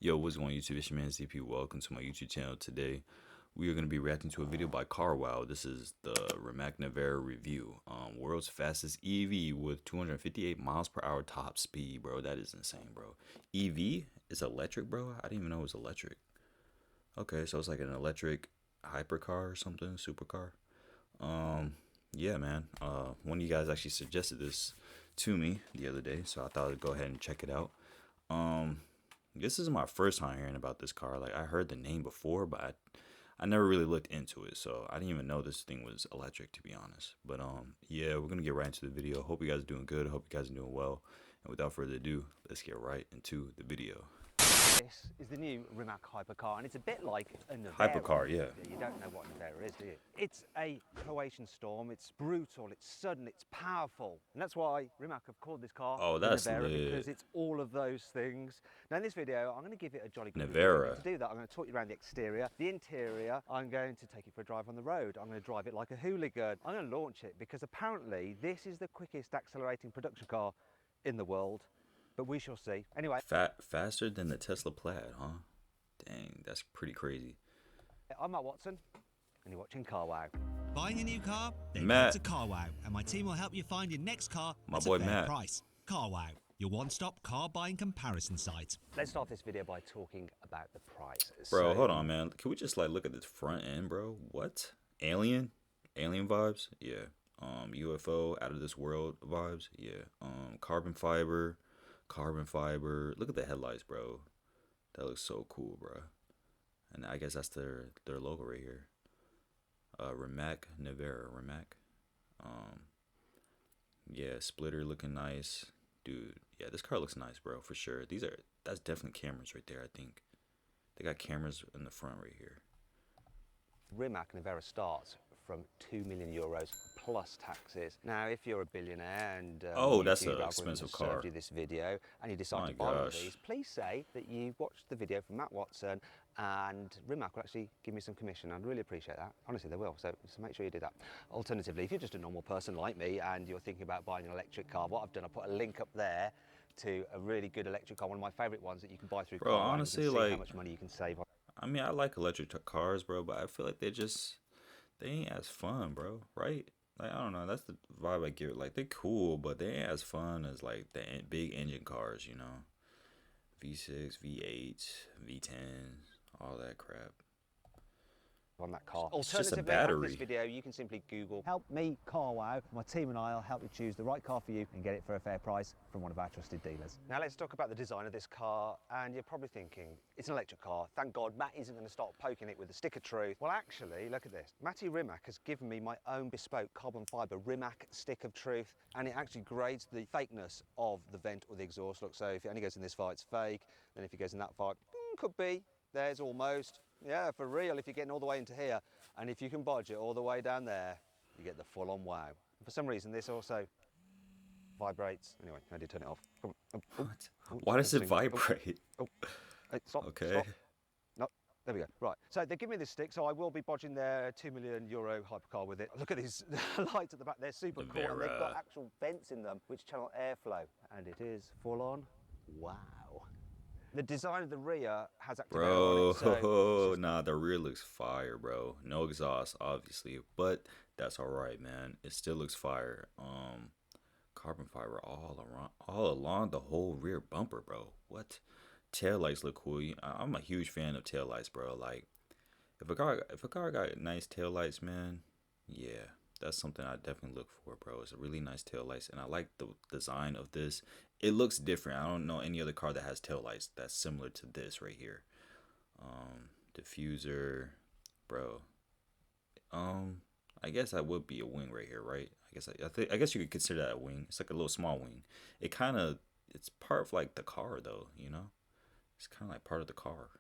Yo, what's going on YouTube? It's your man ZP. Welcome to my YouTube channel. Today, we are going to be reacting to a video by Carwow. This is the Rimac Nevera review. World's fastest EV with 258 miles per hour top speed, bro. That is insane, bro. EV is electric, bro. I didn't even know it was electric. Okay, so it's like an electric hypercar or something, supercar. Yeah, man. One of you guys actually suggested this to me the other day, so I thought I'd go ahead and check it out. This is my first time hearing about this car. Like, I heard the name before, but I never really looked into it, so I didn't even know this thing was electric, to be honest. But yeah, we're gonna get right into the video. Hope you guys are doing good. Hope you guys are doing well. And without further ado, let's get right into the video. This is the new Rimac hypercar, and it's a bit like a Nevera. Hypercar, yeah. You don't know what Nevera is, do you? It's a Croatian storm. It's brutal, it's sudden, it's powerful. And that's why Rimac have called this car That's Nevera, lit. because it's all of those things. Now in this video, I'm going to give it a jolly good Nevera. review. To do that, I'm going to talk you around the exterior. The interior, I'm going to take it for a drive on the road. I'm going to drive it like a hooligan. I'm going to launch it because apparently this is the quickest accelerating production car in the world. But we shall see. Anyway. Faster than the Tesla Plaid, huh? Dang, that's pretty crazy. I'm Matt Watson, and you're watching Carwow. Buying a new car? Then Matt. come to Carwow, and my team will help you find your next car My at boy a fair Matt. price. Carwow, your one-stop car buying comparison site. Let's start this video by talking about the prices. Bro, hold on, man. Can we just like look at this front end, bro? What? Alien vibes? Yeah. UFO, out of this world vibes? Yeah. Carbon fiber. Look at the headlights, bro. That looks so cool, bro. And I guess that's their logo right here. Rimac, Nevera, Rimac. Yeah, splitter looking nice. Dude, yeah, this car looks nice, bro, for sure. That's definitely cameras right there, I think. They got cameras in the front right here. Rimac Nevera starts from €2 million plus taxes. Now, if you're a billionaire and that's an YouTube expensive algorithm has served car. you this video and you decide My to buy one of gosh. these, please say that you watched the video from Matt Watson, and Rimac will actually give me some commission. I'd really appreciate that. Honestly, they will. So make sure you do that. Alternatively, if you're just a normal person like me and you're thinking about buying an electric car, what I've done, I put a link up there to a really good electric car, one of my favourite ones that you can buy through Bro, Carwow, and honestly, you can see like, how much money you can save on. I mean, I like electric cars, bro, but I feel like they ain't as fun, bro, right? Like, I don't know, that's the vibe I give it. Like, they're cool, but they ain't as fun as, like, the big engine cars, you know? V6, V8, V10, all that crap. On that car. It's just a Alternatively, after battery. this video, you can simply Google "Help me Carwow." My team and I will help you choose the right car for you and get it for a fair price from one of our trusted dealers. Now let's talk about the design of this car, and you're probably thinking, it's an electric car. Thank God Matt isn't going to start poking it with a stick of truth. Well, actually, look at this. Matty Rimac has given me my own bespoke carbon fibre Rimac stick of truth, and it actually grades the fakeness of the vent or the exhaust. Look, so if it only goes in this far, it's fake. Then if it goes in that far, could be. There's almost. Yeah, for real, if you're getting all the way into here, and if you can bodge it all the way down there, you get the full-on wow. And for some reason, this also vibrates. Anyway, I did turn it off. Come on. What? Why does it vibrate? Hey, stop, Okay. stop. No, there we go. Right, so they give me this stick, so I will be bodging their €2 million hypercar with it. Look at these lights at the back, they're super cool, and they've got actual vents in them which channel airflow, and it is full-on wow. The design of the rear has activator Bro, on it, so nah, the rear looks fire, bro. No exhaust, obviously, but that's all right, man. It still looks fire. Carbon fiber all along the whole rear bumper, bro. What? Taillights look cool. I'm a huge fan of taillights, bro. Like, if a car got nice taillights, man, yeah, that's something I definitely look for, bro. It's a really nice taillights, and I like the design of this. It looks different. I don't know any other car that has taillights that's similar to this right here. Diffuser, bro. I guess that would be a wing right here, right? I guess you could consider that a wing. It's like a little small wing. It's part of like the car though, you know? It's kind of like part of the car.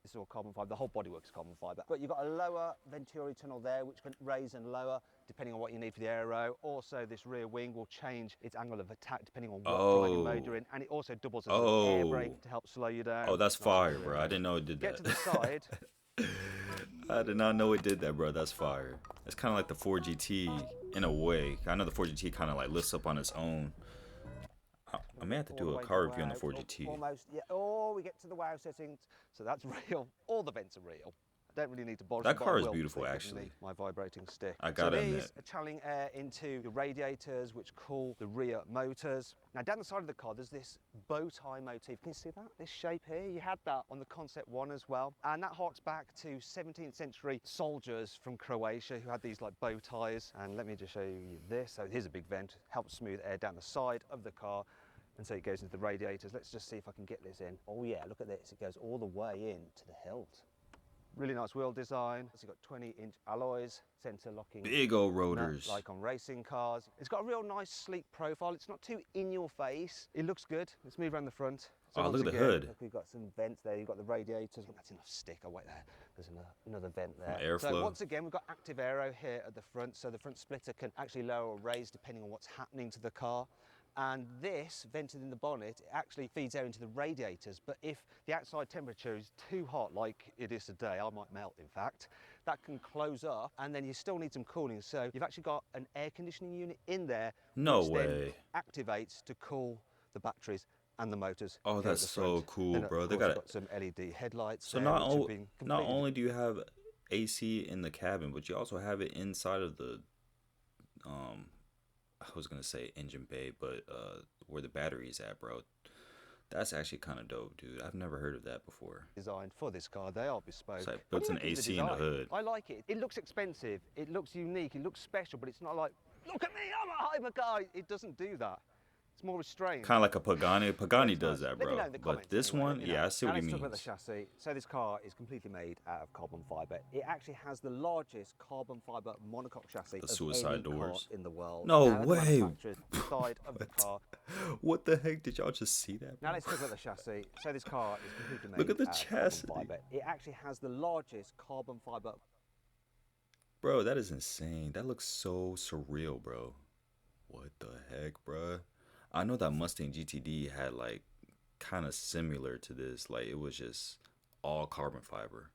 It's all carbon fibre, the whole bodywork is carbon fibre. But you've got a lower Venturi tunnel there, which can raise and lower depending on what you need for the aero. Also, this rear wing will change its angle of attack depending on what driving mode you're in. And it also doubles as an air brake to help slow you down. Oh, that's fire, bro. I didn't know it did that. Get to the side. I did not know it did that, bro. That's fire. It's kind of like the Ford GT in a way. I know the Ford GT kind of like lifts up on its own. I may have to all do the a way to car review on the wow, 4GT. Almost, yeah. Oh, we get to the wow settings, so that's real. All the vents are real. I don't really need to bother. That car is beautiful, actually. My vibrating stick. I gotta so these admit. are channeling air into the radiators, which cool the rear motors. Now down the side of the car, there's this bow tie motif. Can you see that? This shape here. You had that on the Concept 1 as well, and that harks back to 17th century soldiers from Croatia who had these like bow ties. And let me just show you this. So here's a big vent, helps smooth air down the side of the car. And so it goes into the radiators. Let's just see if I can get this in. Oh yeah, look at this. It goes all the way in to the hilt. Really nice wheel design. It's got 20-inch alloys, center locking. Big old rotors. Like on racing cars. It's got a real nice sleek profile. It's not too in your face. It looks good. Let's move around the front. So oh, look at the again, hood. Look, we've got some vents there. You've got the radiators. That's enough stick. Oh wait there. There's another vent there. Airflow. So once again, we've got active aero here at the front. So the front splitter can actually lower or raise depending on what's happening to the car. And this, vented in the bonnet, it actually feeds air into the radiators. But if the outside temperature is too hot, like it is today, I might melt in fact, that can close up and then you still need some cooling. So you've actually got an air conditioning unit in there. No which way. Then activates to cool the batteries and the motors. Oh, that's so cool, then, bro. They got some LED headlights. So there, not completely only do you have AC in the cabin, but you also have it inside of the I was gonna say engine bay, but where the battery's at, bro. That's actually kind of dope, dude. I've never heard of that before. Designed for this car, they are bespoke. So it puts an AC in the hood. I like it. It looks expensive, it looks unique, it looks special, but it's not like, look at me, I'm a hyper guy. It doesn't do that. It's more restrained. Kind of like a Pagani. Pagani It's does nice. that, Let me bro. know in the But comments this anyway, one, let me know. yeah, I see what Now he let's talk means. about the chassis. So this car is completely made out of carbon fibre. It actually has the largest carbon fibre monocoque chassis The of suicide any doors. car in the world. No Now, at the way. manufacturer's side of the car. What the heck? Did y'all just see that? Now let's talk about the chassis. So this car is completely made Look at the out of chassis. carbon fibre. It actually has the largest carbon fibre. Bro, that is insane. That looks so surreal, bro. What the heck, bro? I know that Mustang GTD had like kind of similar to this. Like it was just all carbon fiber.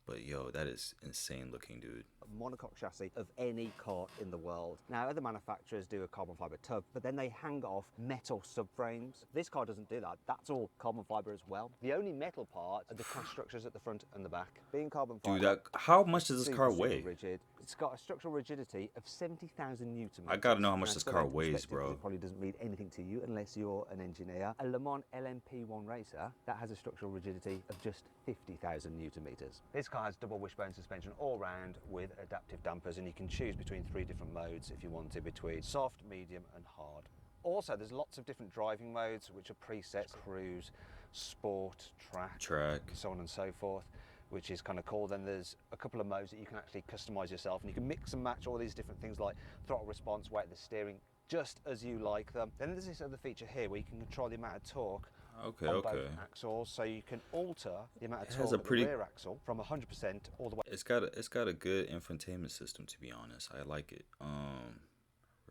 But yo, that is insane looking, dude. Monocoque chassis of any car in the world. Now, other manufacturers do a carbon fibre tub, but then they hang off metal subframes. This car doesn't do that. That's all carbon fibre as well. The only metal part are the crash structures at the front and the back. Being carbon fibre. Dude, how much does this car super weigh? rigid. It's got a structural rigidity of 70,000 newton meters. I gotta know how much Now, this to put car that in weighs, perspective, bro. It probably doesn't mean anything to you unless you're an engineer. A Le Mans LMP1 racer, that has a structural rigidity of just 50,000 newton meters. This car has double wishbone suspension all round with adaptive dampers, and you can choose between 3 different modes if you want to, between soft, medium and hard. Also, there's lots of different driving modes which are presets: cruise, sport, track, so on and so forth, which is kind of cool. Then there's a couple of modes that you can actually customize yourself, and you can mix and match all these different things like throttle response, weight of the steering, just as you like them. Then there's this other feature here where you can control the amount of torque on both axles, so you can alter the amount of torque at the rear axle from 100% all the way. It's got a good infotainment system, to be honest. I like it.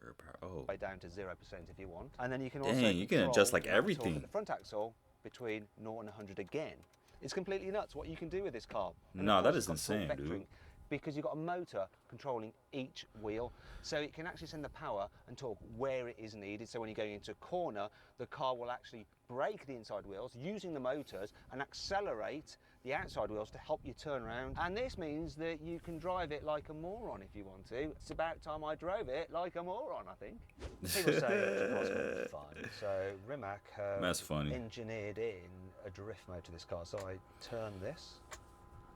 Rear power. Way down to 0% if you want, and then you can also you can adjust like everything. The front axle between 0 and 100 again. It's completely nuts what you can do with this car. And No, of that course is it's got torque insane, dude. vectoring, because you've got a motor controlling each wheel, so it can actually send the power and torque where it is needed. So when you're going into a corner, the car will actually brake the inside wheels using the motors and accelerate the outside wheels to help you turn around. And this means that you can drive it like a moron if you want to. It's about time I drove it like a moron, I think. People say it was going to be fun. So Rimac That's funny. engineered in a drift mode to this car. So I turn this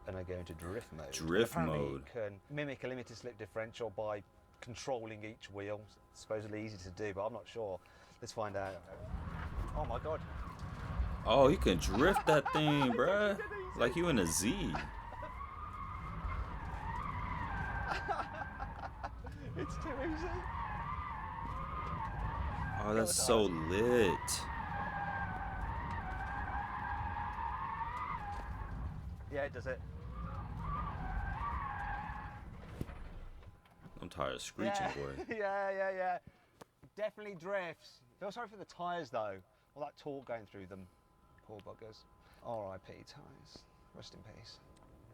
and I go into drift mode. Drift Apparently mode. You can mimic a limited slip differential by controlling each wheel. It's supposedly easy to do, but I'm not sure. Let's find out. Oh my God. Oh, you can drift that thing, bruh. Like you in a Z. It's too easy. Oh, that's so lit. Yeah, it does it. I'm tired of screeching, boy. Yeah. Definitely drifts. Feel sorry for the tyres though. All that torque going through them. Poor buggers. R.I.P. tyres. Rest in peace.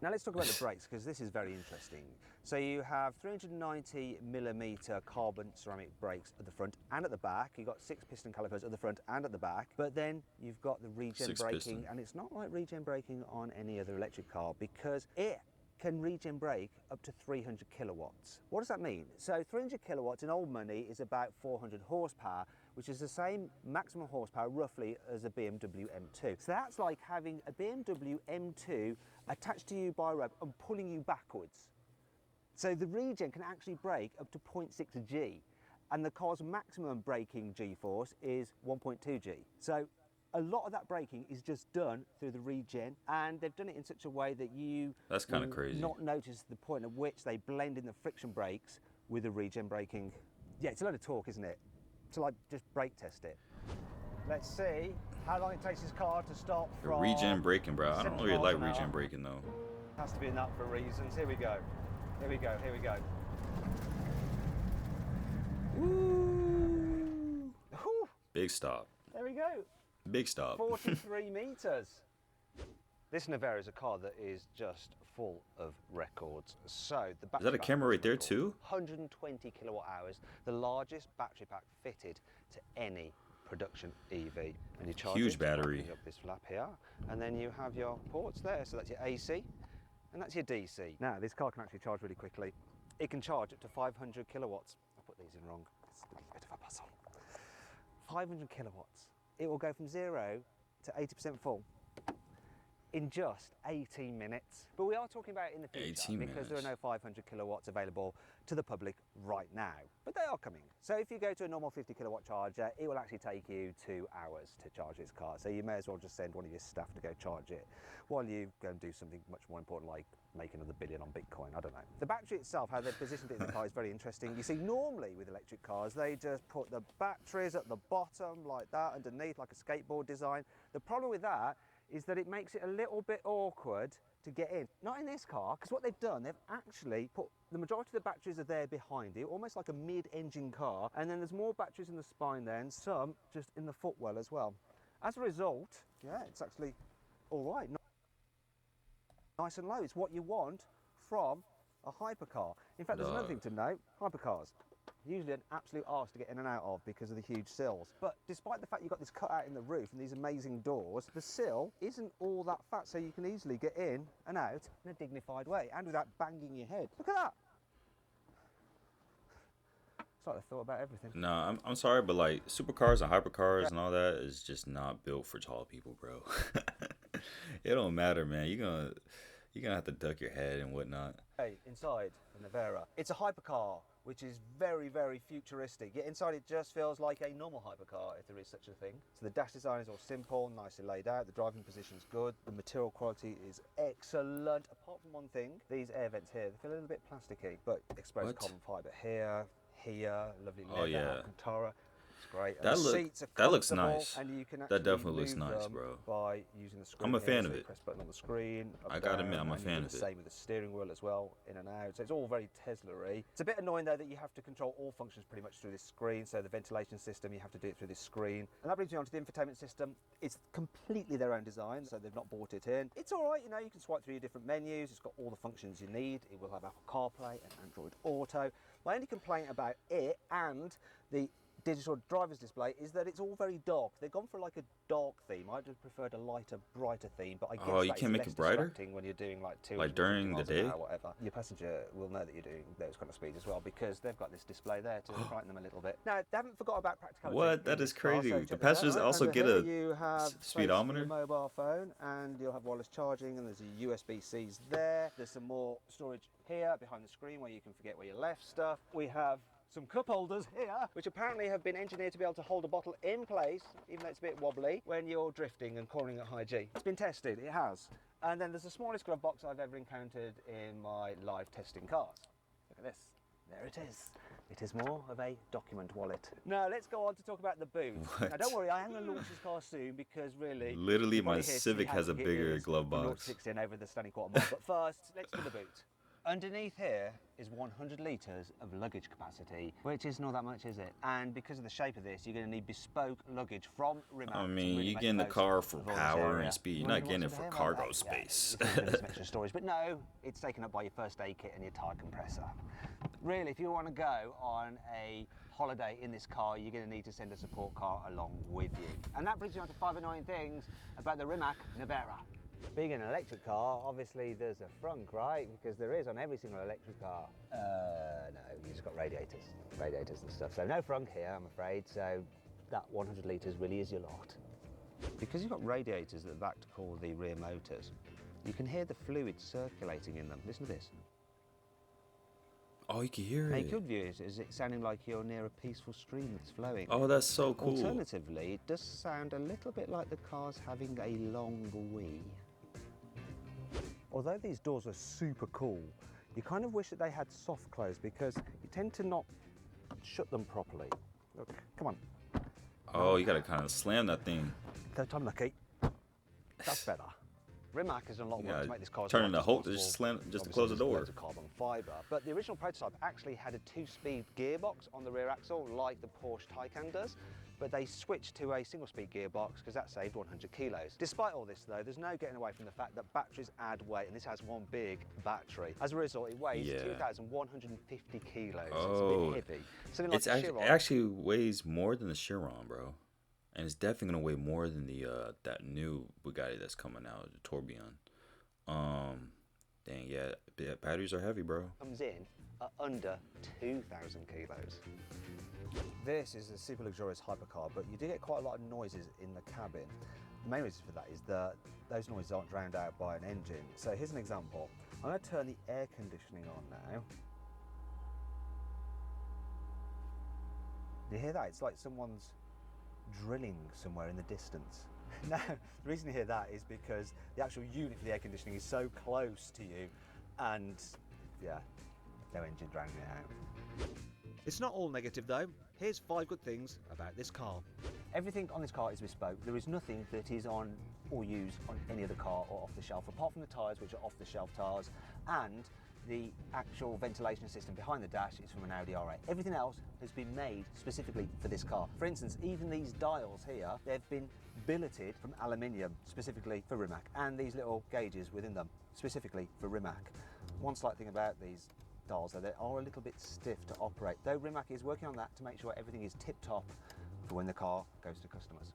Now let's talk about the brakes, because this is very interesting. So you have 390mm carbon ceramic brakes at the front and at the back. You've got 6 piston calipers at the front and at the back. But then you've got the regen Six braking, piston. and it's not like regen braking on any other electric car, because it can regen brake up to 300 kilowatts. What does that mean? So 300 kilowatts in old money is about 400 horsepower, which is the same maximum horsepower roughly as a BMW M2. So that's like having a BMW M2 attached to you by a rope and pulling you backwards. So the regen can actually brake up to 0.6 G, and the car's maximum braking G-force is 1.2 G. So a lot of that braking is just done through the regen, and they've done it in such a way that you That's kind of will crazy. not notice the point at which they blend in the friction brakes with the regen braking. Yeah, it's a load of talk, isn't it? To like just brake test it. Let's see how long it takes this car to stop The from regen braking, bro. I don't 70 really miles like an hour. regen braking though. Has to be enough for reasons. Here we go. Here we go. Here we go. Woo! Whew. Big stop. There we go. Big stop. 43 meters. This Nevera is a car that is just full of records. So the battery Is that a pack camera right there record, too? 120 kilowatt hours, the largest battery pack fitted to any production EV. And you charge Huge it by battery. opening up this flap here, and then you have your ports there. So that's your AC, and that's your DC. Now this car can actually charge really quickly. It can charge up to 500 kilowatts. I put these in wrong. It's a little bit of a puzzle. 500 kilowatts. It will go from 0 to 80% full in just 18 minutes. But we are talking about it in the future 18 because there are minutes. no 500 kilowatts available to the public right now. But they are coming. So if you go to a normal 50 kilowatt charger, it will actually take you 2 hours to charge this car. So you may as well just send one of your staff to go charge it while you go and do something much more important, like make another billion on Bitcoin. I don't know. The battery itself, how they've positioned it in the car, is very interesting. You see, normally with electric cars, they just put the batteries at the bottom like that, underneath, like a skateboard design. The problem with that is that it makes it a little bit awkward to get in. Not in this car, because what they've done, they've actually put the majority of the batteries are there behind it, almost like a mid-engine car, and then there's more batteries in the spine there, and some just in the footwell as well. As a result, yeah, it's actually all right. Nice and low. It's what you want from a hypercar. In fact, there's another thing to note. Hypercars, usually an absolute arse to get in and out of because of the huge sills. But despite the fact you've got this cut out in the roof and these amazing doors, the sill isn't all that fat, so you can easily get in and out in a dignified way and without banging your head. Look at that. It's like I thought about everything. Nah, I'm sorry, but like supercars and hypercars and all that is just not built for tall people, bro. It don't matter, man. You're gonna have to duck your head and whatnot. Hey, inside the Nevera, it's a hypercar, which is very, very futuristic. Yet inside it just feels like a normal hypercar, if there is such a thing. So the dash design is all simple, nicely laid out. The driving position's good. The material quality is excellent. Apart from one thing, these air vents here, they feel a little bit plasticky, but exposed What? carbon fibre here, lovely leather, Oh, yeah. Alcantara. It's great. And That the look- seats are that looks comfortable, nice. and you can That actually definitely looks move nice, them bro. by using the screen. I'm a here. fan So of you it. press button on the screen. I gotta admit, down, I'm a and you fan do of the it. same with the steering wheel as well, in and out. So it's all very Tesla-y. It's a bit annoying though that you have to control all functions pretty much through this screen. So the ventilation system, you have to do it through this screen. And that brings me on to the infotainment system. It's completely their own design, so they've not bought it in. It's all right, you know, you can swipe through your different menus. It's got all the functions you need. It will have Apple CarPlay and Android Auto. My only complaint about it and the digital driver's display is that it's all very dark. They've gone for like a dark theme. I just preferred a lighter, brighter theme, but I guess Oh, you that is can't make less it brighter? distracting when you're doing like 250 Like during the miles an day? hour, whatever. Your passenger will know that you're doing those kind of speeds as well because they've got this display there to brighten them a little bit. Now, they haven't forgot about practicality. What? in That this is car, crazy. so The check this passengers out. also Under get here a you have space for speedometer? your mobile phone, and you'll have wireless charging, and there's a USB-Cs there. There's some more storage here behind the screen where you can forget where you left stuff. We have some cup holders here, which apparently have been engineered to be able to hold a bottle in place, even though it's a bit wobbly, when you're drifting and cornering at high G. It's been tested, it has. And then there's the smallest glove box I've ever encountered in my live testing cars. Look at this, there it is. It is more of a document wallet. Now let's go on to talk about the boot. What? Now don't worry, I am going to launch this car soon because really... Literally, you're my probably here to see Civic how has a quick it bigger is glove from 0 to box. 60 and over the standing quarter mile. But first, let's do the boot. Underneath here is 100 litres of luggage capacity, which is not that much, is it? And because of the shape of this, you're going to need bespoke luggage from Rimac. I mean, really you make get in the most car for of all this power area. and speed. You're Well, not getting it what's for in here? cargo Well, space. Yeah, it's gonna be some extra storage, but no, it's taken up by your first aid kit and your tyre compressor. Really, if you want to go on a holiday in this car, you're going to need to send a support car along with you. And that brings you on to 5 annoying things about the Rimac Nevera. Being an electric car, obviously there's a frunk, right? Because there is on every single electric car. No, you just got radiators and stuff. So no frunk here, I'm afraid. So that 100 litres really is your lot. Because you've got radiators at the back to cool the rear motors, you can hear the fluid circulating in them. Listen to this. Oh, you can hear Now, it. you could view it as it sounding like you're near a peaceful stream that's flowing. Oh, that's so cool. Alternatively, it does sound a little bit like the car's having a long wee. Although these doors are super cool, you kind of wish that they had soft close because you tend to not shut them properly. Look, come on. Oh, you gotta kind of slam that thing. Third time lucky. That's better. Rimac has done a lot of work to make this car turn into Hulk to just slam, just to close the door. Loads of carbon fibre, but the original prototype actually had a 2-speed gearbox on the rear axle, like the Porsche Taycan does. But they switched to a single-speed gearbox because that saved 100 kilos. Despite all this, though, there's no getting away from the fact that batteries add weight, and this has one big battery. As a result, it weighs 2,150 kilos. Oh, it's a bit heavy. Something like it actually weighs more than the Chiron, bro. And it's definitely gonna weigh more than the that new Bugatti that's coming out, the Tourbillon. Dang, yeah, batteries are heavy, bro. Comes in at under 2,000 kilos. This is a super luxurious hypercar, but you do get quite a lot of noises in the cabin. The main reason for that is that those noises aren't drowned out by an engine. So here's an example. I'm going to turn the air conditioning on now. Do you hear that? It's like someone's drilling somewhere in the distance. Now, the reason you hear that is because the actual unit for the air conditioning is so close to you, and yeah, no engine drowning it out. It's not all negative though. Here's 5 good things about this car. Everything on this car is bespoke. There is nothing that is on or used on any other car or off the shelf, apart from the tyres, which are off the shelf tyres, and the actual ventilation system behind the dash is from an Audi R8. Everything else has been made specifically for this car. For instance, even these dials here, they've been billeted from aluminium specifically for Rimac, and these little gauges within them specifically for Rimac. One slight thing about these dials, though, they are a little bit stiff to operate, though Rimac is working on that to make sure everything is tip-top for when the car goes to customers.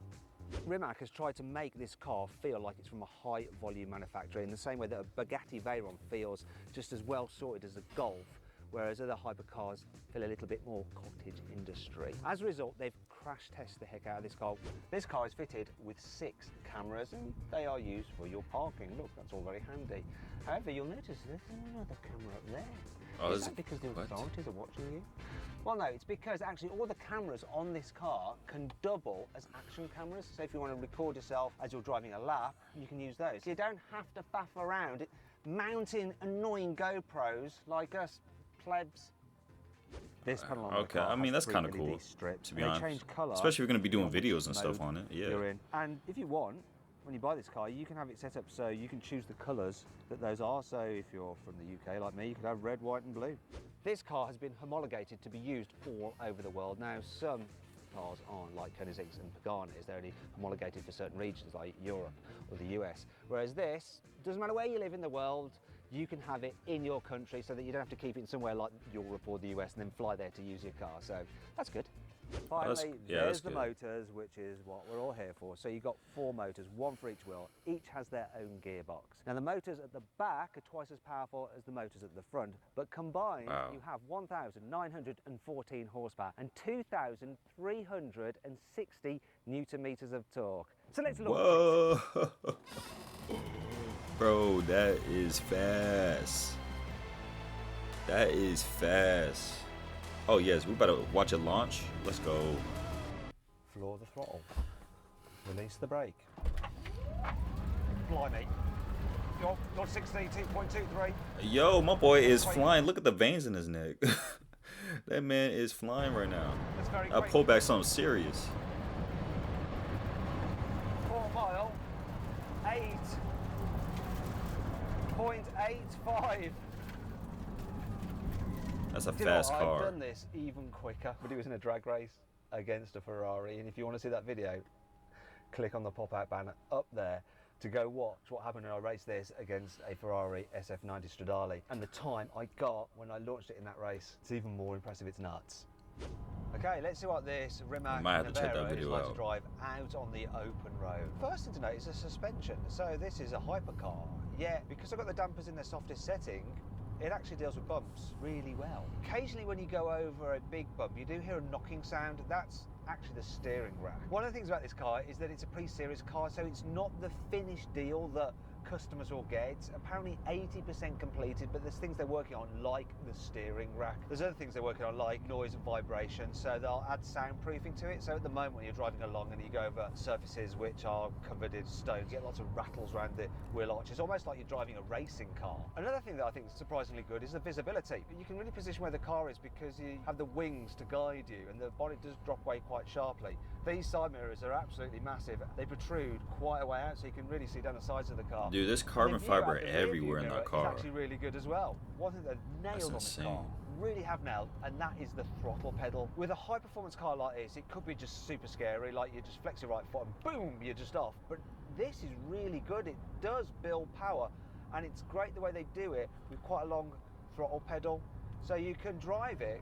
Rimac has tried to make this car feel like it's from a high volume manufacturer in the same way that a Bugatti Veyron feels just as well sorted as a Golf, whereas other hypercars feel a little bit more cottage industry. As a result, they've crash tested the heck out of this car. This car is fitted with 6 cameras and they are used for your parking. Look, that's all very handy. However, you'll notice there's another camera up there. Oh, is that because the authorities are watching you? Well, no, it's because actually all the cameras on this car can double as action cameras. So if you want to record yourself as you're driving a lap, you can use those. You don't have to faff around mounting annoying GoPros like us plebs. This panel on the car I mean, that's kind of LED cool, strips. to be honest. Change colour, especially if you're going to be doing videos and stuff on it. Yeah. You're in. And if you want, when you buy this car, you can have it set up so you can choose the colours that those are. So if you're from the UK like me, you could have red, white and blue. This car has been homologated to be used all over the world. Now, some cars aren't, like Koenigseggs and Paganis. They're only homologated for certain regions like Europe or the US. Whereas this, doesn't matter where you live in the world, you can have it in your country so that you don't have to keep it somewhere like Europe or the US and then fly there to use your car. So that's good. Finally, there's the motors, which is what we're all here for. So you've got 4 motors, 1 for each wheel. Each has their own gearbox. Now the motors at the back are twice as powerful as the motors at the front, but combined you have 1,914 horsepower and 2,360 newton meters of torque. So let's launch it. Bro, that is fast. That is fast. Oh yes, we better watch it launch. Let's go. Floor the throttle. Release the brake. Blimey. You're 62.23. Yo, my boy is flying. Look at the veins in his neck. That man is flying right now. That's very I quick. pulled back something serious. 4 mile. 8.85. That's a Do you know fast what? car. I've done this even quicker, but it was in a drag race against a Ferrari. And if you want to see that video, click on the pop-out banner up there to go watch what happened when I raced this against a Ferrari SF90 Stradale. And the time I got when I launched it in that race, it's even more impressive. It's nuts. Okay, let's see what this Rimac Might have to check that Nevera is video like to out. drive out on the open road. First thing to note is the suspension. So this is a hypercar, yet because I've got the dampers in their softest setting, it actually deals with bumps really well. Occasionally when you go over a big bump, you do hear a knocking sound. That's actually the steering rack. One of the things about this car is that it's a pre-series car, so it's not the finished deal that customers will get. Apparently 80% completed, but there's things they're working on like the steering rack. There's other things they're working on like noise and vibration, so they'll add soundproofing to it. So at the moment when you're driving along and you go over surfaces which are covered in stones, you get lots of rattles around the wheel arches, almost like you're driving a racing car. Another thing that I think is surprisingly good is the visibility. You can really position where the car is because you have the wings to guide you, and the body does drop away quite sharply. These side mirrors are absolutely massive. They protrude quite a way out, so you can really see down the sides of the car. Dude, there's And carbon the view fiber out the rear view everywhere in mirror that car. is actually really good as well. One thing they've nailed on this car, insane. really have nailed, and that is the throttle pedal. With a high performance car like this, it could be just super scary, like you just flex your right foot and boom, you're just off. But this is really good. It does build power, and it's great the way they do it with quite a long throttle pedal. So you can drive it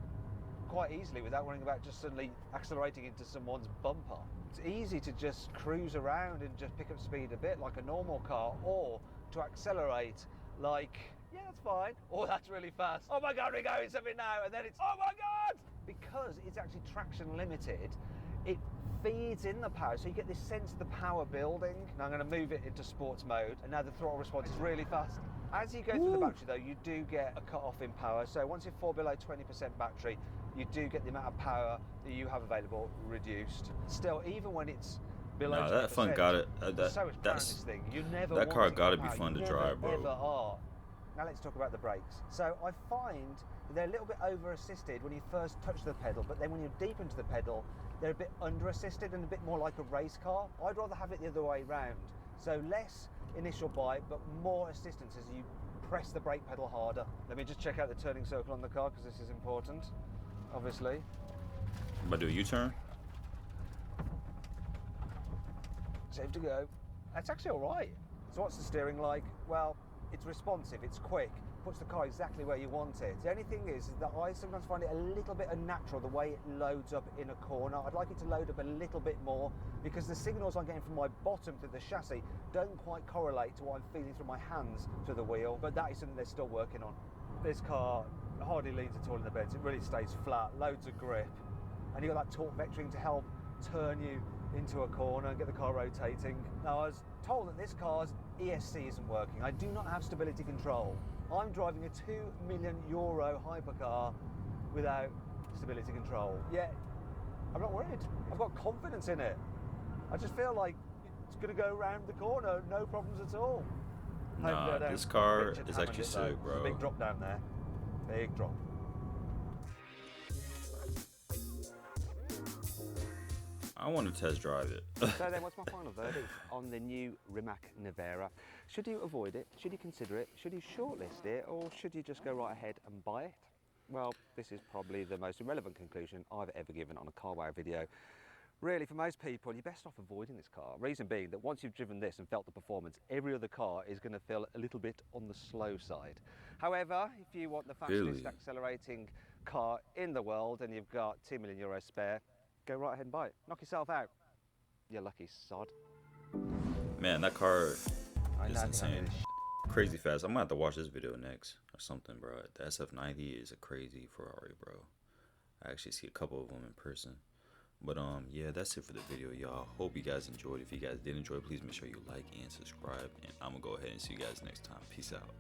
quite easily without worrying about just suddenly accelerating into someone's bumper. It's easy to just cruise around and just pick up speed a bit like a normal car, or to accelerate like, yeah, that's fine, or that's really fast. Oh my God, we're going something now, and then it's, oh my God! Because it's actually traction limited, it feeds in the power, so you get this sense of the power building. Now I'm going to move it into sports mode, and now the throttle response is really fast. As you go through the battery though, you do get a cut off in power, so once you fall below 20% battery, you do get the amount of power that you have available reduced. Still, even when it's below 20%, that fun got it. there's so much power in this thing. You never that want car to gotta get be power. fun You to never, drive, bro. Ever are. Now let's talk about the brakes. So I find they're a little bit over assisted when you first touch the pedal, but then when you're deep into the pedal, they're a bit under assisted and a bit more like a race car. I'd rather have it the other way round. So less initial bite, but more assistance as you press the brake pedal harder. Let me just check out the turning circle on the car because this is important, obviously. I'm about to do a U-turn. Safe to go. That's actually all right. So what's the steering like? Well, it's responsive, it's quick, puts the car exactly where you want it. The only thing is that I sometimes find it a little bit unnatural the way it loads up in a corner. I'd like it to load up a little bit more because the signals I'm getting from my bottom through the chassis don't quite correlate to what I'm feeling through my hands to the wheel, but that is something they're still working on. This car hardly leans at all in the bends. It really stays flat, loads of grip, and you've got that torque vectoring to help turn you into a corner and get the car rotating. Now, I was told that this car's ESC isn't working. I do not have stability control. I'm driving a €2 million hypercar without stability control. Yet, I'm not worried. I've got confidence in it. I just feel like it's going to go around the corner, no problems at all. Hopefully I Nah, don't this car Richard is Hammond actually it, though. sick, There's a bro. big drop down there. Big drop. I want to test drive it. So then, what's my final verdict on the new Rimac Nevera? Should you avoid it? Should you consider it? Should you shortlist it? Or should you just go right ahead and buy it? Well, this is probably the most irrelevant conclusion I've ever given on a Carwow video. Really, for most people, you're best off avoiding this car. Reason being that once you've driven this and felt the performance, every other car is going to feel a little bit on the slow side. However, if you want the fastest Really? accelerating car in the world and you've got €2 million spare, go right ahead and buy it. Knock yourself out. You lucky sod. Man, that car I is know, I think I insane. did Crazy fast. I'm gonna have to watch this video next or something, bro. The SF90 is a crazy Ferrari, bro. I actually see a couple of them in person. But yeah, that's it for the video, y'all. Hope you guys enjoyed. If you guys did enjoy, please make sure you like and subscribe. And I'm gonna go ahead and see you guys next time. Peace out.